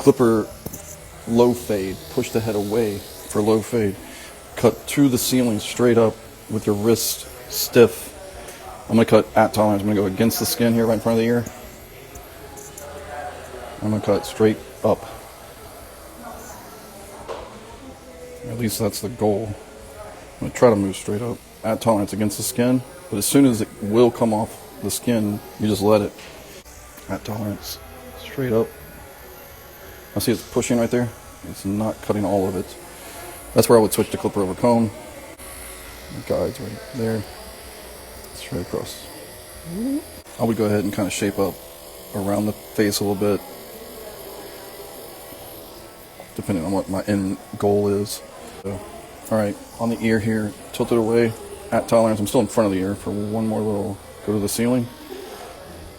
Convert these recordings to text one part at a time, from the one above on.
clipper low fade. Push the head away for low fade. Cut through the ceiling straight up with your wrist stiff. I'm going to cut at tolerance. I'm going to go against the skin here right in front of the ear. I'm going to cut straight up. At least that's the goal. I'm going to try to move straight up. At tolerance against the skin. But as soon as it will come off the skin, you just let it. At tolerance. Straight up. I see it's pushing right there. It's not cutting all of it. That's where I would switch to clipper over comb. The guide's right there. Straight across. I would go ahead and kind of shape up around the face a little bit, depending on what my end goal is. So, alright, on the ear here, tilt it away, at tolerance. I'm still in front of the ear for one more little, go to the ceiling.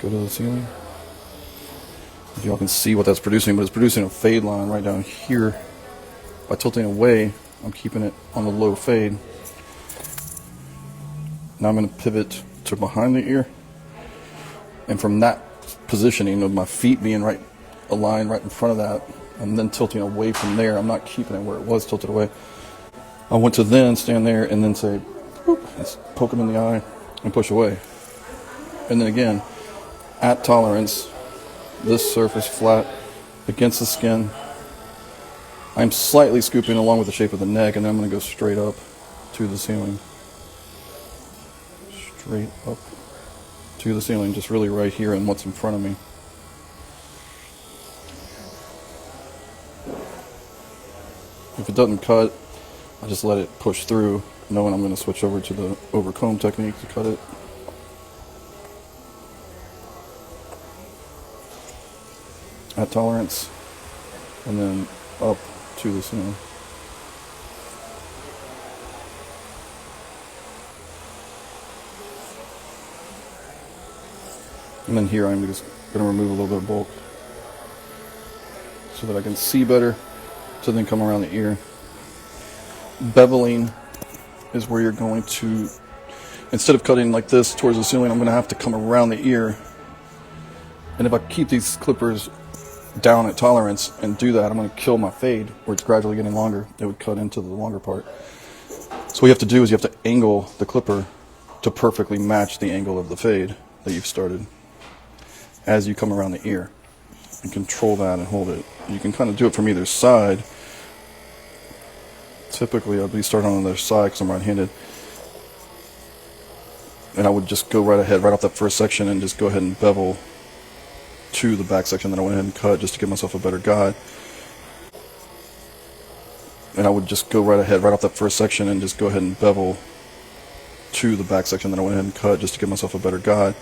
Go to the ceiling. If y'all can see what that's producing, but it's producing a fade line right down here. By tilting away, I'm keeping it on the low fade. Now I'm going to pivot to behind the ear. And from that positioning of my feet being right aligned right in front of that, and then tilting away from there, I'm not keeping it where it was tilted away. I want to then stand there and then say, boop, and poke him in the eye and push away. And then again, at tolerance, this surface flat against the skin. I'm slightly scooping along with the shape of the neck, and then I'm going to go straight up to the ceiling. Straight up to the ceiling, just really right here and what's in front of me. If it doesn't cut, I just let it push through, knowing I'm going to switch over to the over comb technique to cut it. At tolerance, and then up to the ceiling. And then here I'm just going to remove a little bit of bulk so that I can see better, so then come around the ear. Beveling is where you're going to, instead of cutting like this towards the ceiling, I'm going to have to come around the ear. And if I keep these clippers down at tolerance and do that, I'm going to kill my fade where it's gradually getting longer. It would cut into the longer part. So what you have to do is you have to angle the clipper to perfectly match the angle of the fade that you've started as you come around the ear, and control that and hold it. You can kind of do it from either side. Typically I'd be starting on the other side because I'm right-handed, and I would just go right ahead right off that first section and just go ahead and bevel to the back section that I went ahead and cut just to give myself a better guide. And I would just go right ahead right off that first section and just go ahead and bevel to the back section that I went ahead and cut just to give myself a better guide,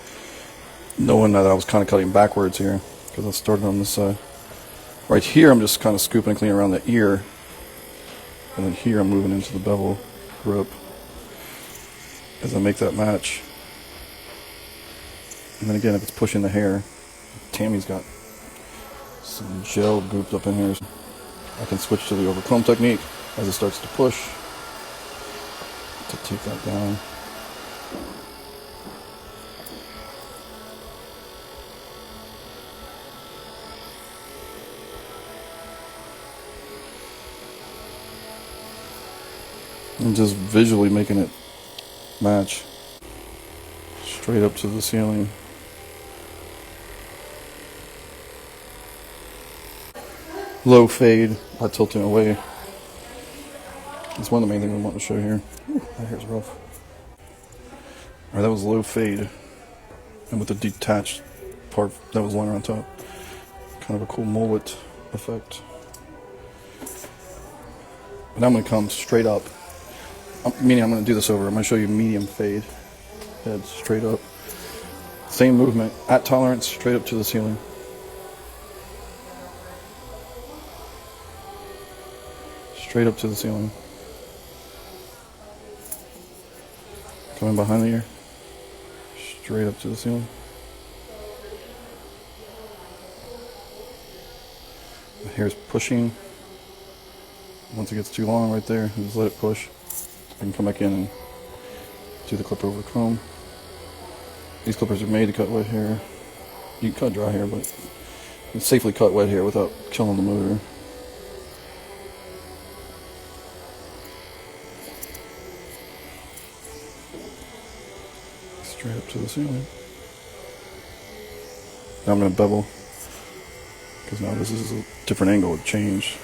knowing that I was kind of cutting backwards here because I started on this side. Right here I'm just kind of scooping and cleaning around the ear, and then here I'm moving into the bevel grip as I make that match. And then again, if it's pushing the hair, Tammy's got some gel grouped up in here. I can switch to the over comb technique as it starts to push to take that down. And just visually making it match straight up to the ceiling. Low fade by tilting away. That's one of the main things I want to show here. Ooh, that hair's rough. Alright, that was low fade. And with the detached part that was lying on top. Kind of a cool mullet effect. But now I'm going to come straight up. Meaning I'm going to do this over. I'm going to show you medium fade. Head straight up. Same movement. At tolerance, straight up to the ceiling. Straight up to the ceiling. Coming behind the ear. Straight up to the ceiling. The hair's pushing. Once it gets too long right there, just let it push. I can come back in and do the clipper over comb. These clippers are made to cut wet hair. You can cut dry hair, but and safely cut wet hair without killing the motor. Straight up to the ceiling. Now I'm going to bevel, because now this is a different angle, it changed.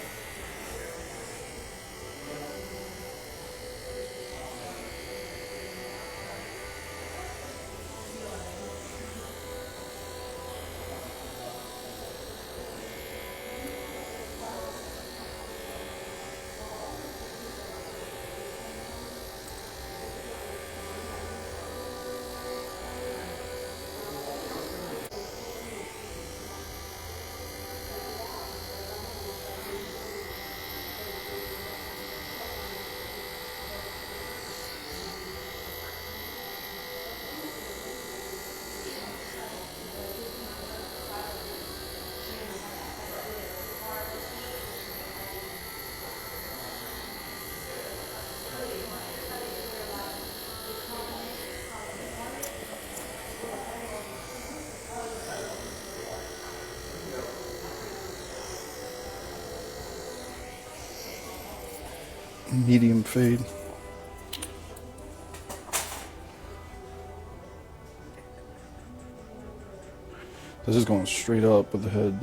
Medium fade. This is going straight up with the head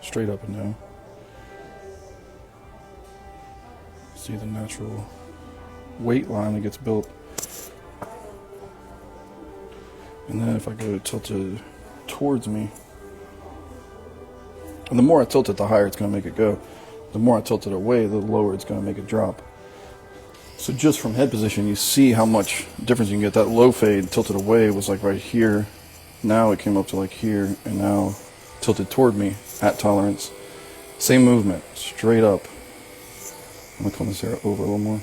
straight up and down. See the natural weight line that gets built. And then if I go tilted towards me, and the more I tilt it, the higher it's going to make it go. The more I tilt it away, the lower it's going to make it drop. So just from head position, you see how much difference you can get. That low fade tilted away was like right here. Now it came up to like here, and now tilted toward me at tolerance. Same movement, straight up. I'm going to come this hair over a little more.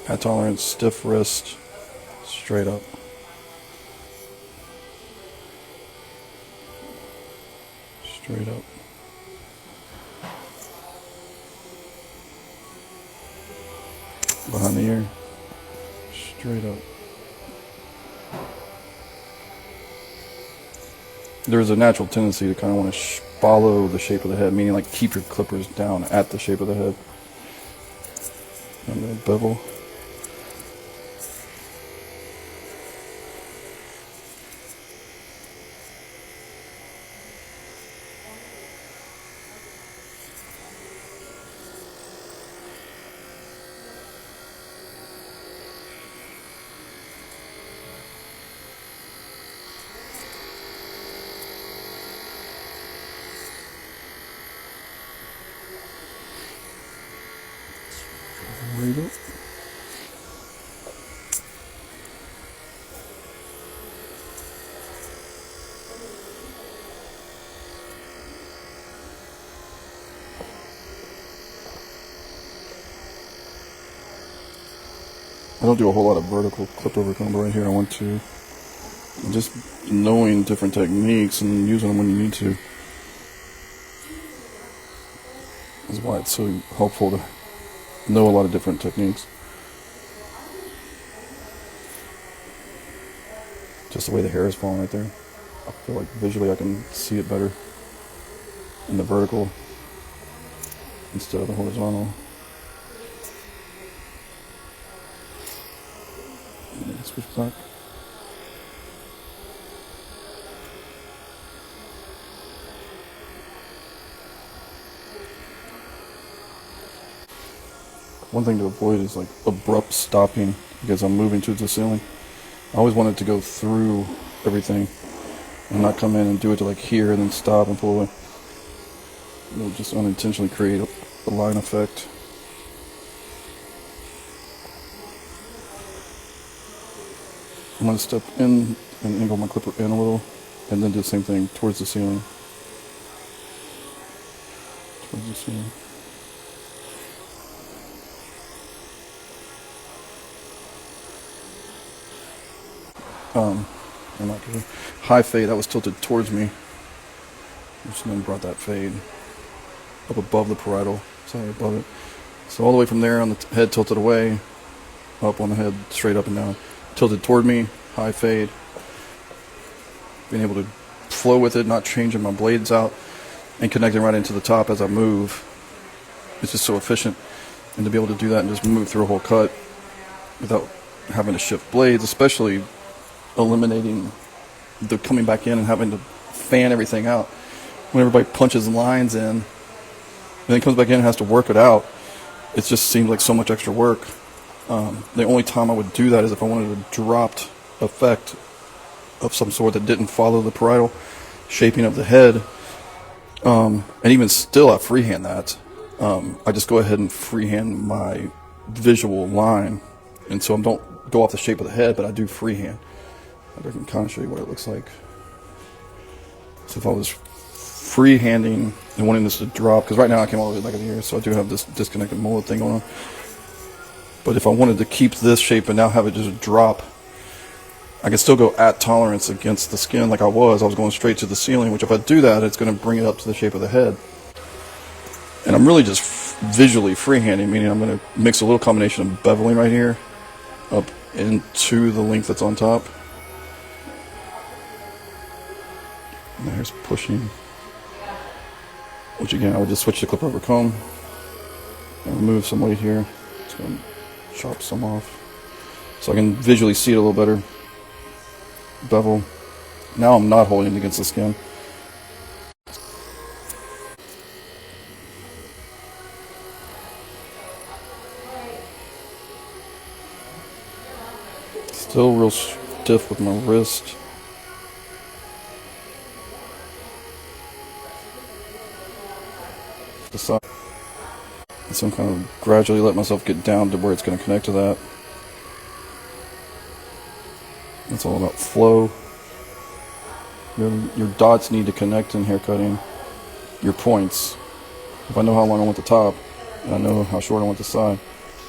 At tolerance, stiff wrist, straight up. Straight up. Behind the ear, straight up. There's a natural tendency to kind of want to follow the shape of the head, meaning like keep your clippers down at the shape of the head. I'm going to bevel. Right up. I don't do a whole lot of vertical clip over comb, but right here I want to. Just knowing different techniques and using them when you need to is why it's so helpful to know a lot of different techniques. Just the way the hair is falling right there. I feel like visually I can see it better in the vertical instead of the horizontal. Switch back. One thing to avoid is like abrupt stopping because I'm moving towards the ceiling. I always want it to go through everything and not come in and do it to like here and then stop and pull away. It'll just unintentionally create a line effect. I'm going to step in and angle my clipper in a little and then do the same thing towards the ceiling. Towards the ceiling. I'm not good. High fade, that was tilted towards me. Which then brought that fade up above the parietal, sorry, above it. So all the way from there on the head tilted away, up on the head, straight up and down. Tilted toward me, high fade. Being able to flow with it, not changing my blades out, and connecting right into the top as I move. It's just so efficient. And to be able to do that and just move through a whole cut without having to shift blades, especially eliminating the coming back in and having to fan everything out. When everybody punches lines in and then comes back in and has to work it out, it just seems like so much extra work. The only time I would do that is if I wanted a dropped effect of some sort that didn't follow the parietal shaping of the head. And even still, I freehand that. I just go ahead and freehand my visual line. And so I don't go off the shape of the head, but I do freehand. I can kind of show you what it looks like. So if I was freehanding and wanting this to drop, because right now I came all the way back in here, so I do have this disconnected mullet thing going on. But if I wanted to keep this shape and now have it just drop, I can still go at tolerance against the skin like I was going straight to the ceiling, which if I do that, it's going to bring it up to the shape of the head. And I'm really just visually freehanding, meaning I'm going to mix a little combination of beveling right here up into the length that's on top. And there's pushing, which again, I would just switch the clip over comb and remove some weight here. It's going to chop some off so I can visually see it a little better. Bevel. Now I'm not holding it against the skin. Still real stiff with my wrist. The side. So I'm kind of gradually let myself get down to where it's going to connect to that. It's all about flow. Your dots need to connect in haircutting. Your points. If I know how long I want the top, and I know how short I want the side,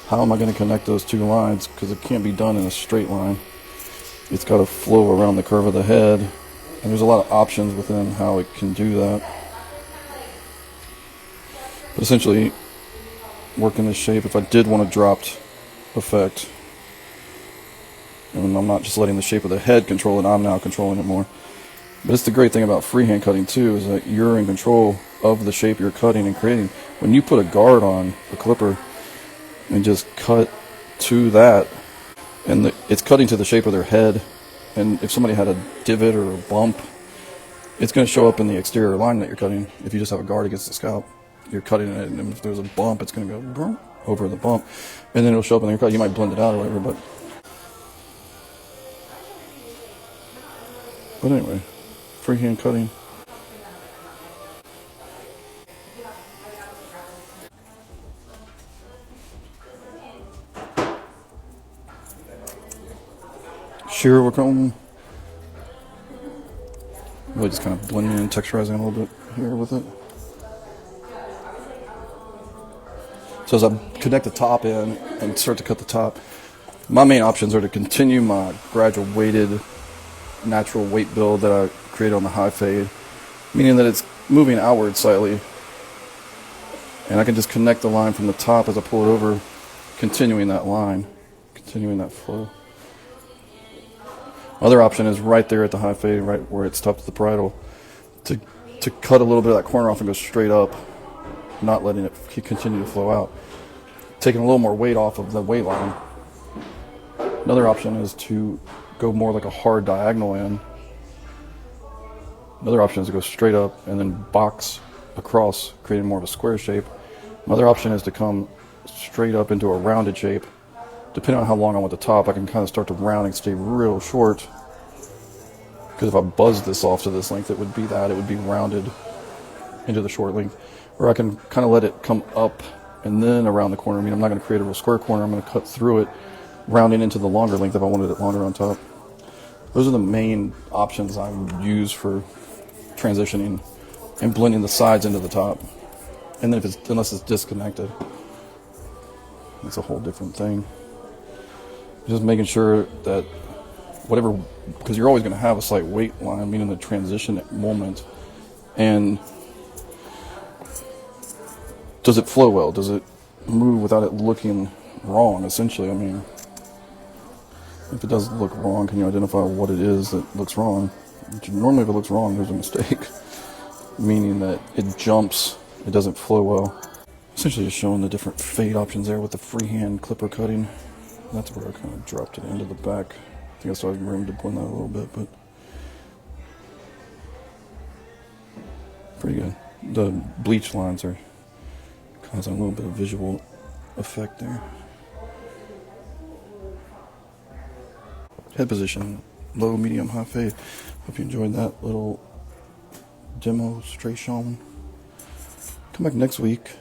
how am I going to connect those two lines? Because it can't be done in a straight line. It's got to flow around the curve of the head. And there's a lot of options within how it can do that. But essentially, working this shape, if I did want a dropped effect, and I'm not just letting the shape of the head control it, I'm now controlling it more. But it's the great thing about freehand cutting too, is that you're in control of the shape you're cutting and creating. When you put a guard on a clipper and just cut to that, and it's cutting to the shape of their head, and if somebody had a divot or a bump, it's going to show up in the exterior line that you're cutting. If you just have a guard against the scalp, you're cutting it, and if there's a bump, it's going to go over the bump, and then it'll show up in your cut. You might blend it out or whatever, but anyway, freehand cutting. Shear over comb. Really just kind of blending and texturizing a little bit here with it. So as I connect the top in and start to cut the top, my main options are to continue my gradual weighted natural weight build that I created on the high fade, meaning that it's moving outward slightly, and I can just connect the line from the top as I pull it over, continuing that line, continuing that flow. Other option is right there at the high fade, right where it's topped to the parietal, to cut a little bit of that corner off and go straight up, not letting it continue to flow out, taking a little more weight off of the weight line. Another option is to go more like a hard diagonal in. Another option is to go straight up and then box across, creating more of a square shape. Another option is to come straight up into a rounded shape. Depending on how long I want the top, I can kind of start to round and stay real short. Because if I buzz this off to this length, it would be rounded into the short length. Or I can kind of let it come up and then around the corner. I mean, I'm not going to create a real square corner. I'm going to cut through it, rounding into the longer length if I wanted it longer on top. Those are the main options I would use for transitioning and blending the sides into the top. And then unless it's disconnected, it's a whole different thing. Just making sure that whatever, because you're always going to have a slight weight line, meaning the transition moment. And does it flow well? Does it move without it looking wrong, essentially? I mean, if it does look wrong, can you identify what it is that looks wrong? Normally if it looks wrong, there's a mistake. Meaning that it jumps, it doesn't flow well. Essentially just showing the different fade options there with the freehand clipper cutting. That's where I kind of dropped it into the back. I think I still have room to blend that a little bit, but pretty good. The bleach lines are causing a little bit of visual effect there. Head position, low, medium, high fade. Hope you enjoyed that little demonstration. Come back next week.